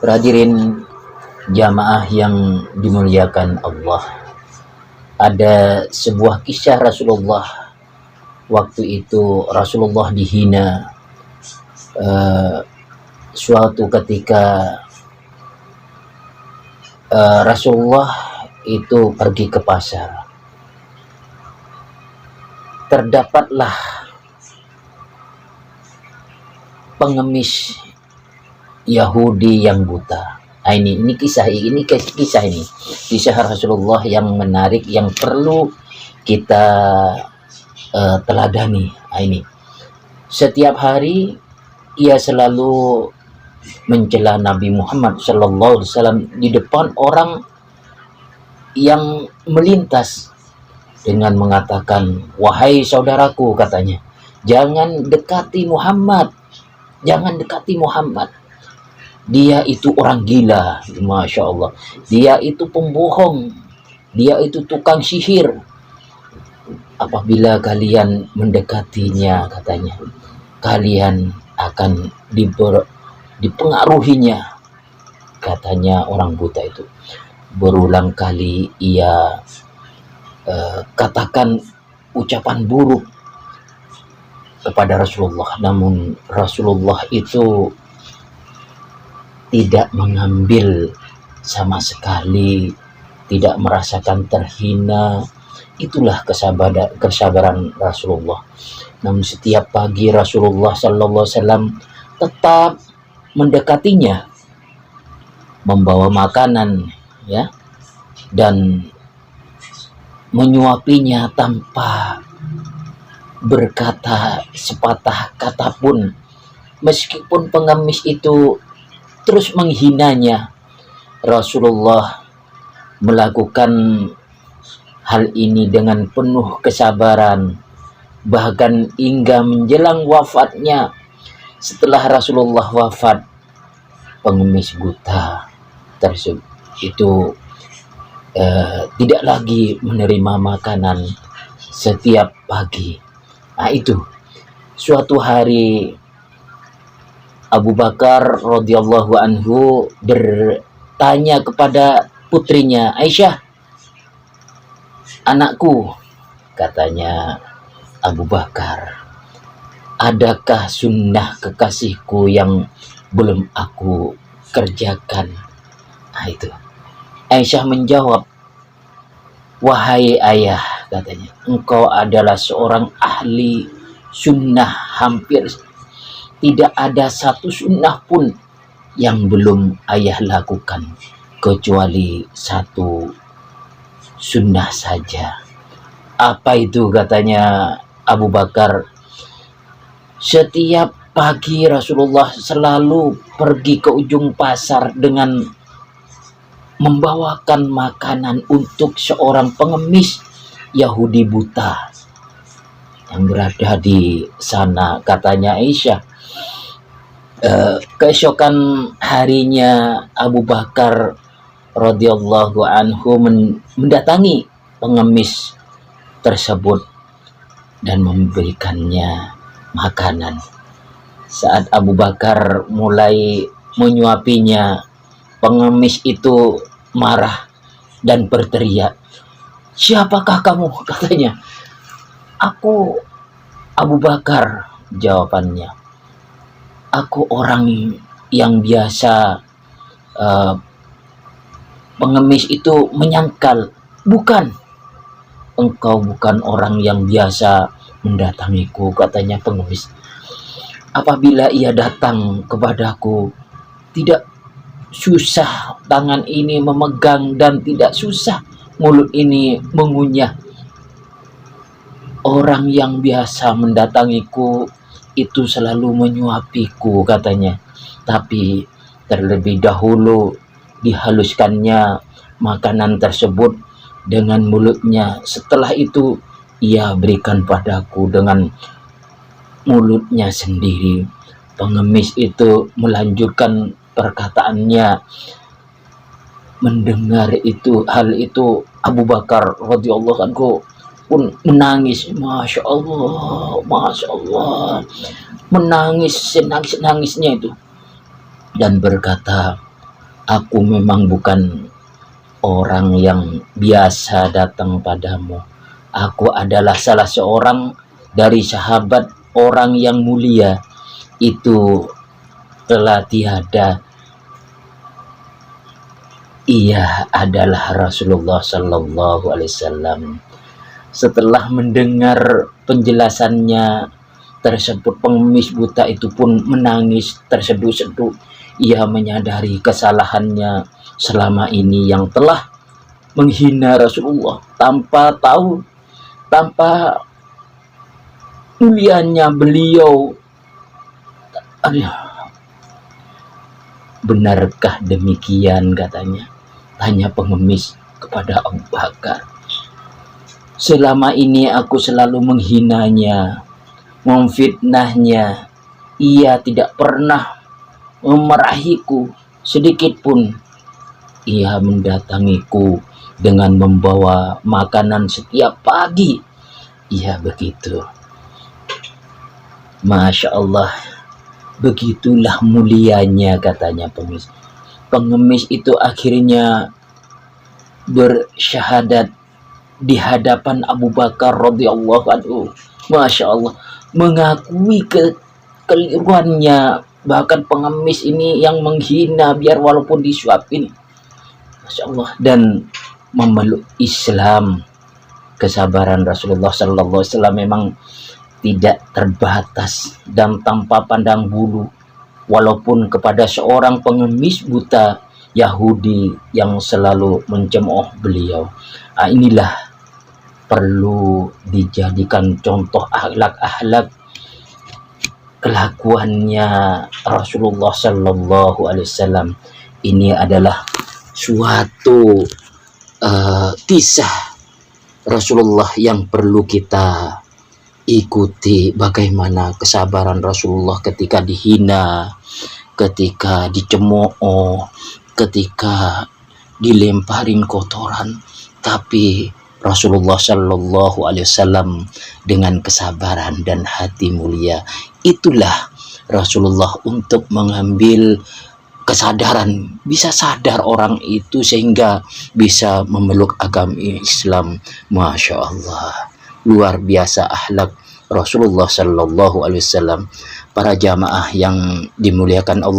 Hadirin jamaah yang dimuliakan Allah, ada sebuah kisah Rasulullah. Waktu itu Rasulullah dihina. Suatu ketika Rasulullah itu pergi ke pasar. Terdapatlah pengemis Yahudi yang buta. Ini kisah Rasulullah yang menarik, yang perlu kita teladani. Ini setiap hari ia selalu mencela Nabi Muhammad SAW di depan orang yang melintas dengan mengatakan, "Wahai saudaraku," katanya, "jangan dekati Muhammad, jangan dekati Muhammad. Dia itu orang gila, Masya Allah. Dia itu pembohong, dia itu tukang sihir. Apabila kalian mendekatinya," katanya, "kalian akan dipengaruhinya," katanya orang buta itu. Berulang kali ia katakan ucapan buruk kepada Rasulullah, namun Rasulullah itu tidak mengambil sama sekali, tidak merasakan terhina. Itulah kesabaran Rasulullah. Namun setiap pagi Rasulullah SAW tetap mendekatinya, membawa makanan, ya, dan menyuapinya tanpa berkata sepatah kata pun. Meskipun pengemis itu terus menghinanya, Rasulullah melakukan hal ini dengan penuh kesabaran. Bahkan hingga menjelang wafatnya, setelah Rasulullah wafat, pengemis buta tersebut itu tidak lagi menerima makanan setiap pagi. Itu suatu hari Abu Bakar radhiyallahu anhu bertanya kepada putrinya, "Aisyah, anakku," katanya Abu Bakar, "adakah sunnah kekasihku yang belum aku kerjakan?" Itu Aisyah menjawab, "Wahai ayah," katanya, "engkau adalah seorang ahli sunnah. Hampir tidak ada satu sunnah pun yang belum ayah lakukan, kecuali satu sunnah saja." "Apa itu?" katanya Abu Bakar. "Setiap pagi Rasulullah selalu pergi ke ujung pasar dengan membawakan makanan untuk seorang pengemis Yahudi buta yang berada di sana," katanya Aisyah. Keesokan harinya Abu Bakar radhiyallahu anhu mendatangi pengemis tersebut dan memberikannya makanan. Saat Abu Bakar mulai menyuapinya, pengemis itu marah dan berteriak, "Siapakah kamu?" katanya. "Aku Abu Bakar," jawabannya. "Aku orang yang biasa." Pengemis itu menyangkal, "Bukan, engkau bukan orang yang biasa mendatangiku," katanya pengemis. "Apabila ia datang kepadaku, tidak susah tangan ini memegang dan tidak susah mulut ini mengunyah. Orang yang biasa mendatangiku itu selalu menyuapiku," katanya. "Tapi terlebih dahulu dihaluskannya makanan tersebut dengan mulutnya. Setelah itu ia berikan padaku dengan mulutnya sendiri." Pengemis itu melanjutkan perkataannya. Mendengar hal itu, Abu Bakar radhiyallahu anhu pun menangis. Masya Allah, menangis senangis-nangisnya itu, dan berkata, aku memang bukan orang yang biasa datang padamu. Aku adalah salah seorang dari sahabat orang yang mulia, itu telah tiada. Ia adalah Rasulullah Sallallahu Alaihi Wasallam. Setelah mendengar penjelasannya tersebut, pengemis buta itu pun menangis terseduh-seduh. Ia menyadari kesalahannya selama ini yang telah menghina Rasulullah tanpa tahu, tanpa mulianya beliau. Aduh, benarkah demikian, katanya, tanya pengemis kepada Abu Bakar. Selama ini aku selalu menghinanya, memfitnahnya. Ia tidak pernah memarahiku sedikit pun. Ia mendatangiku dengan membawa makanan setiap pagi. Ia begitu. Masya Allah, begitulah mulianya, katanya pengemis. Pengemis itu akhirnya bersyahadat di hadapan Abu Bakar radhiyallahu anhu. Masya Allah, mengakui kekeliruannya. Bahkan pengemis ini yang menghina biar walaupun disuapin, Masya Allah, dan memeluk Islam. Kesabaran Rasulullah Sallallahu Alaihi Wasallam memang tidak terbatas dan tanpa pandang bulu, walaupun kepada seorang pengemis buta Yahudi yang selalu mencemooh beliau. Inilah perlu dijadikan contoh akhlak-akhlak kelakuannya Rasulullah Sallallahu Alaihi Wasallam. Ini adalah suatu kisah Rasulullah yang perlu kita ikuti. Bagaimana kesabaran Rasulullah ketika dihina, ketika dicemooh, ketika dilemparin kotoran, tapi Rasulullah Shallallahu Alaihi Wasallam dengan kesabaran dan hati mulia. Itulah Rasulullah untuk mengambil kesadaran, bisa sadar orang itu sehingga bisa memeluk agama Islam. Masya Allah, luar biasa akhlak Rasulullah Shallallahu Alaihi Wasallam. Para jamaah yang dimuliakan Allah